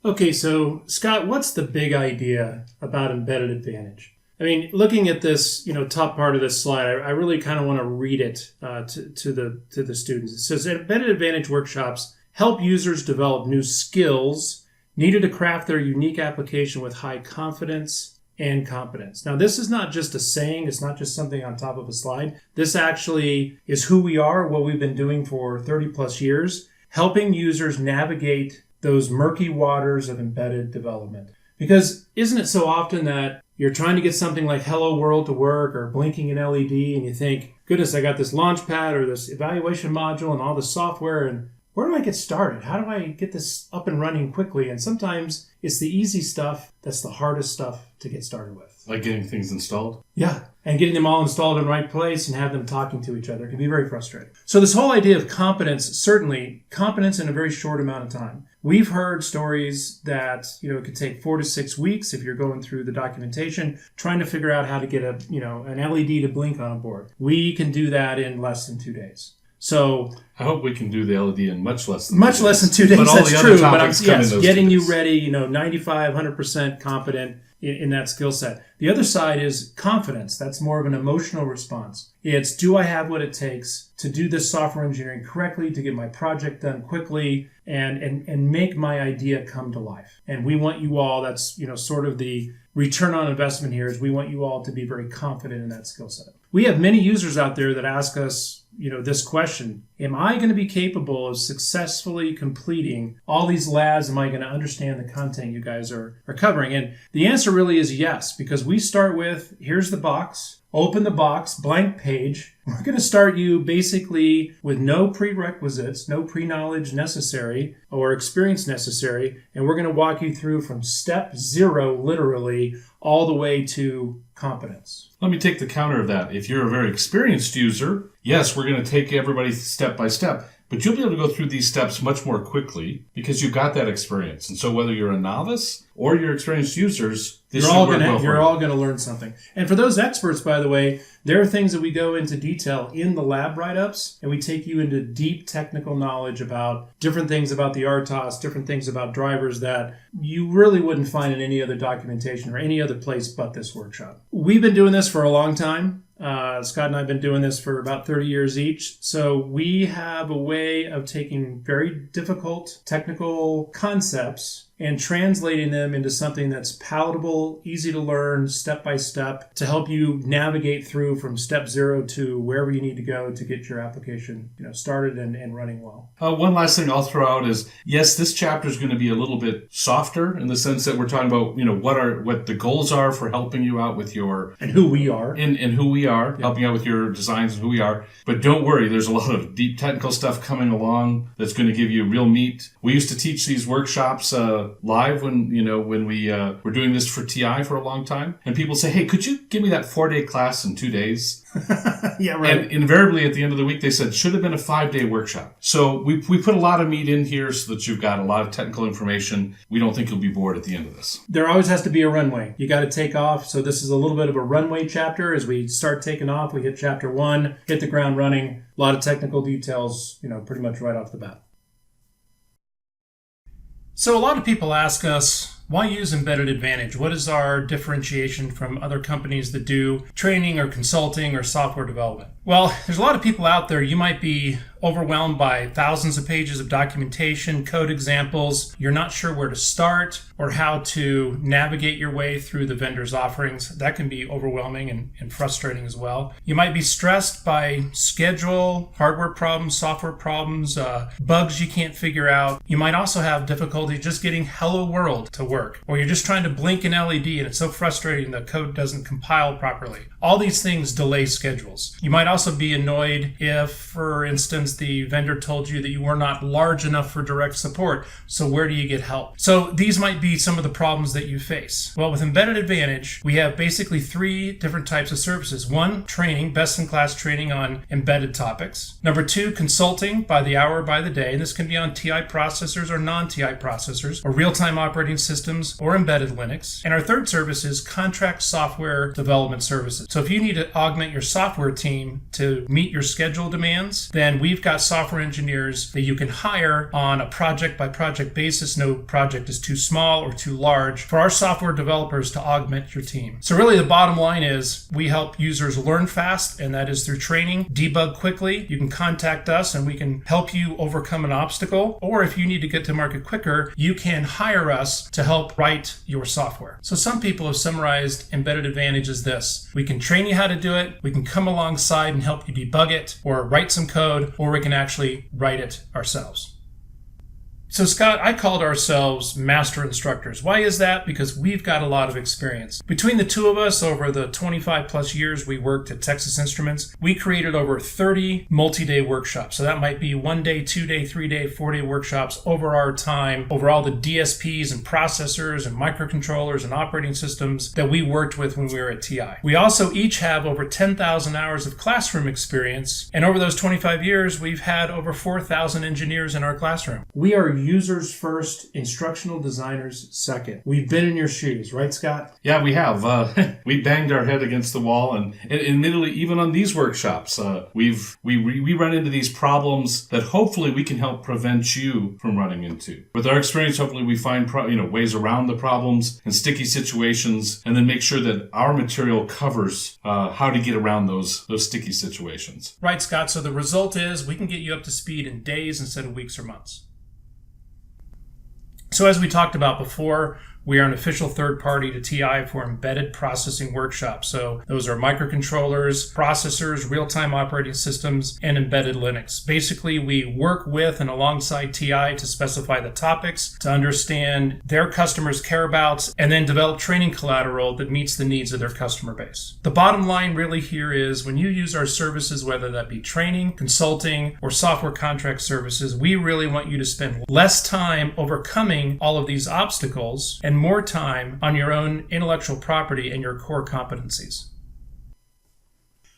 Okay, so Scott, what's the big idea about Embedded Advantage? I mean, looking at this, top part of this slide, I really kind of want to read it to the students. It says, Embedded Advantage workshops help users develop new skills needed to craft their unique application with high confidence and competence. Now, this is not just a saying. It's not just something on top of a slide. This actually is who we are, what we've been doing for 30 plus years, helping users navigate those murky waters of embedded development. Because isn't it so often that you're trying to get something like Hello World to work or blinking an LED and you think, goodness, I got this launch pad or this evaluation module and all the software, and where do I get started? How do I get this up and running quickly? And sometimes it's the easy stuff that's the hardest stuff to get started with. Like getting things installed? Yeah, and getting them all installed in the right place and have them talking to each other can be very frustrating. So this whole idea of competence, certainly competence in a very short amount of time. We've heard stories that, it could take 4 to 6 weeks if you're going through the documentation, trying to figure out how to get an LED to blink on a board. We can do that in less than 2 days. So I hope we can do the LED in much less than 2 days. That's true. But getting 2 you days. ready, 95, 100% competent in that skill set. The other side is confidence. That's more of an emotional response. It's, do I have what it takes to do this software engineering correctly, to get my project done quickly, and make my idea come to life? And we want you all, that's sort of the return on investment here, is we want you all to be very confident in that skill set. We have many users out there that ask us, this question: am I going to be capable of successfully completing all these labs? Am I going to understand the content you guys are covering? And the answer really is yes, because we start with, here's the box, open the box, blank page. We're going to start you basically with no prerequisites, no pre-knowledge necessary or experience necessary, and we're going to walk you through from step 0, literally, all the way to competence. Let me take the counter of that. If you're a very experienced user, yes, we're going to take everybody step by step. But you'll be able to go through these steps much more quickly because you've got that experience. And so whether you're a novice or you're experienced users, you're all going to learn something. And for those experts, by the way, there are things that we go into detail in the lab write-ups, and we take you into deep technical knowledge about different things about the RTOS, different things about drivers that you really wouldn't find in any other documentation or any other place but this workshop. We've been doing this for a long time. Scott and I have been doing this for about 30 years each. So we have a way of taking very difficult technical concepts and translating them into something that's palatable, easy to learn, step by step, to help you navigate through from step 0 to wherever you need to go to get your application started and running well. One last thing I'll throw out is, yes, this chapter is going to be a little bit softer in the sense that we're talking about what the goals are for helping you out with your... And who we are. And who we are, helping out with your designs and who we are. But don't worry, there's a lot of deep technical stuff coming along that's going to give you real meat. We used to teach these workshops live when we were doing this for TI for a long time. And people say, hey, could you give me that 4-day class in 2 days? Yeah, right. And invariably at the end of the week, they said, should have been a 5-day workshop. So we put a lot of meat in here so that you've got a lot of technical information. We don't think you'll be bored at the end of this. There always has to be a runway. You got to take off. So this is a little bit of a runway chapter. As we start taking off, we hit chapter 1, hit the ground running. A lot of technical details, pretty much right off the bat. So a lot of people ask us, why use Embedded Advantage? What is our differentiation from other companies that do training or consulting or software development? Well, there's a lot of people out there. You might be overwhelmed by thousands of pages of documentation, code examples. You're not sure where to start or how to navigate your way through the vendor's offerings. That can be overwhelming and frustrating as well. You might be stressed by schedule, hardware problems, software problems, bugs you can't figure out. You might also have difficulty just getting Hello World to work, or you're just trying to blink an LED and it's so frustrating the code doesn't compile properly. All these things delay schedules. You might also be annoyed if, for instance, the vendor told you that you were not large enough for direct support. So where do you get help? So these might be some of the problems that you face. Well, with Embedded Advantage, we have basically 3 different types of services. 1, training, best-in-class training on embedded topics. Number 2, consulting by the hour, by the day. This can be on TI processors or non-TI processors, or real-time operating systems, or embedded Linux. And our 3rd service is contract software development services. So if you need to augment your software team to meet your schedule demands, then we've got software engineers that you can hire on a project-by-project basis. No project is too small or too large for our software developers to augment your team. So really the bottom line is we help users learn fast, and that is through training, debug quickly. You can contact us and we can help you overcome an obstacle. Or if you need to get to market quicker, you can hire us to help write your software. So some people have summarized Embedded Advantage as this: we can train you how to do it, we can come alongside and help you debug it or write some code, or we can actually write it ourselves. So Scott, I called ourselves master instructors. Why is that? Because we've got a lot of experience. Between the two of us, over the 25 plus years we worked at Texas Instruments, we created over 30 multi-day workshops. So that might be 1 day, 2 day, 3 day, 4 day workshops over our time, over all the DSPs and processors and microcontrollers and operating systems that we worked with when we were at TI. We also each have over 10,000 hours of classroom experience. And over those 25 years, we've had over 4,000 engineers in our classroom. We are users first, instructional designers second. We've been in your shoes, right, Scott? Yeah, we have. We banged our head against the wall, and admittedly, even on these workshops, we run into these problems that hopefully we can help prevent you from running into. With our experience, hopefully we find ways around the problems and sticky situations, and then make sure that our material covers how to get around those sticky situations. Right, Scott. So the result is we can get you up to speed in days instead of weeks or months. So as we talked about before, we are an official third party to TI for embedded processing workshops. So those are microcontrollers, processors, real-time operating systems, and embedded Linux. Basically, we work with and alongside TI to specify the topics, to understand their customers' care abouts, and then develop training collateral that meets the needs of their customer base. The bottom line really here is when you use our services, whether that be training, consulting, or software contract services, we really want you to spend less time overcoming all of these obstacles and more time on your own intellectual property and your core competencies.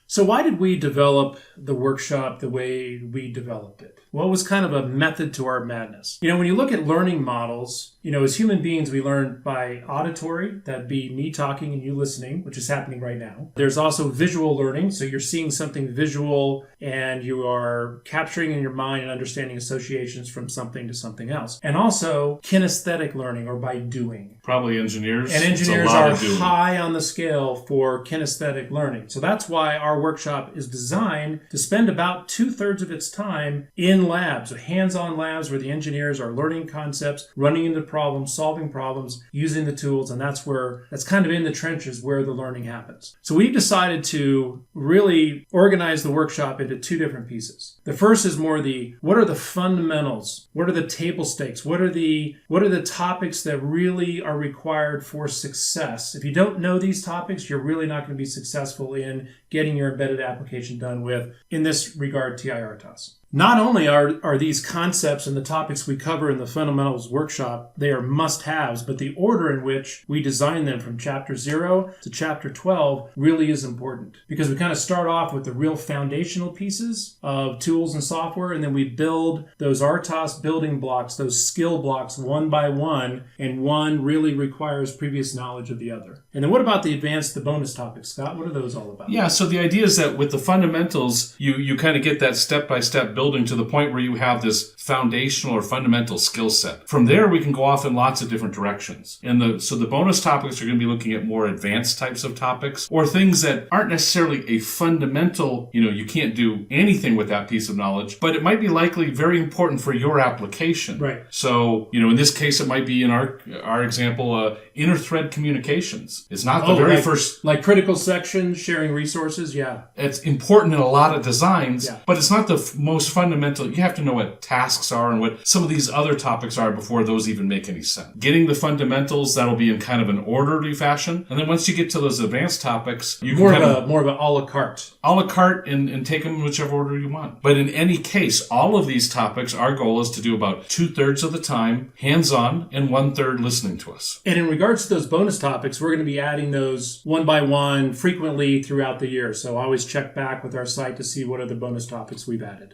So why did we develop the workshop the way we developed it? Well, it was kind of a method to our madness. When you look at learning models, as human beings, we learn by auditory, that'd be me talking and you listening, which is happening right now. There's also visual learning, so you're seeing something visual and you are capturing in your mind and understanding associations from something to something else. And also kinesthetic learning, or by doing. Probably engineers. And engineers are high on the scale for kinesthetic learning. So that's why our workshop is designed to spend about 2/3 of its time in labs, hands-on labs where the engineers are learning concepts, running into problems, solving problems, using the tools, and that's kind of in the trenches where the learning happens. So we've decided to really organize the workshop into two different pieces. The first is more what are the fundamentals? What are the table stakes? What are the topics that really are required for success? If you don't know these topics, you're really not going to be successful in getting your embedded application done with, in this regard, TI RTOS. Not only are these concepts and the topics we cover in the fundamentals workshop, they are must-haves, but the order in which we design them from chapter 0 to chapter 12 really is important, because we kind of start off with the real foundational pieces of tools and software, and then we build those RTOS building blocks, those skill blocks one by one, and one really requires previous knowledge of the other. And then what about the bonus topics, Scott? What are those all about? Yeah, so the idea is that with the fundamentals, you kind of get that step-by-step building to the point where you have this foundational or fundamental skill set. From there, we can go off in lots of different directions. So the bonus topics are going to be looking at more advanced types of topics, or things that aren't necessarily a fundamental, you can't do anything with that piece of knowledge, but it might be likely very important for your application. Right. So, in this case, it might be in our example, inter-thread communications. It's not the very first... Like critical sections, sharing resources, yeah. It's important in a lot of designs, but it's not the most fundamental. You have to know what tasks are and what some of these other topics are before those even make any sense. Getting the fundamentals, that'll be in kind of an orderly fashion. And then once you get to those advanced topics, you more of a a la carte. A la carte and take them in whichever order you want. But in any case, all of these topics, our goal is to do about 2/3 of the time hands-on and 1/3 listening to us. And in regards to those bonus topics, we're going to be adding those one by one frequently throughout the year. So always check back with our site to see what other bonus topics we've added.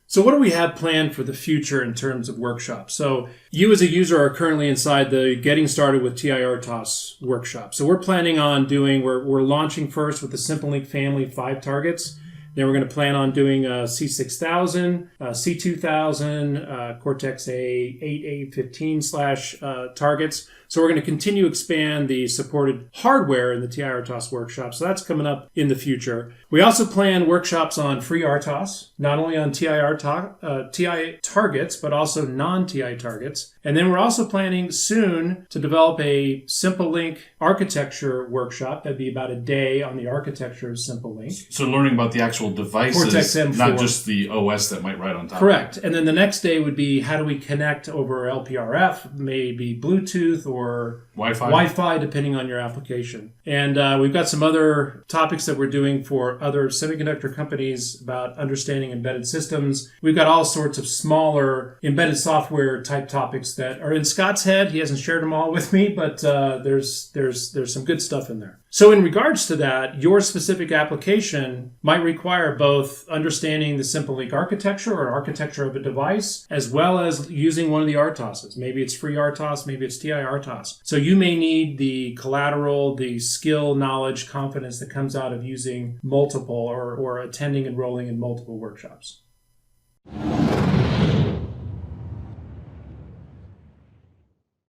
So what do we have planned for the future in terms of workshops? So you as a user are currently inside the Getting Started with TI RTOS workshop. So we're planning on we're launching first with the Simple Link family 5 targets. Then we're going to plan on doing C6000, C2000, Cortex-A8, A15 / targets. So we're going to continue to expand the supported hardware in the TI RTOS workshop. So that's coming up in the future. We also plan workshops on free RTOS, not only on TI targets, but also non-TI targets. And then we're also planning soon to develop a Simple Link architecture workshop. That'd be about a day on the architecture of Simple Link. So learning about the actual devices, Cortex M4. not just the OS that might ride on top. Correct. And then the next day would be how do we connect over LPRF, maybe Bluetooth or Wi-Fi, depending on your application. And we've got some other topics that we're doing for other semiconductor companies about understanding embedded systems. We've got all sorts of smaller embedded software type topics that are in Scott's head. He hasn't shared them all with me, but there's some good stuff in there. So in regards to that, your specific application might require both understanding the Simple Link architecture or architecture of a device, as well as using one of the RTOSs. Maybe it's free RTOS, maybe it's TI RTOS. So you may need the collateral, the skill, knowledge, confidence that comes out of using multiple or attending and enrolling in multiple workshops.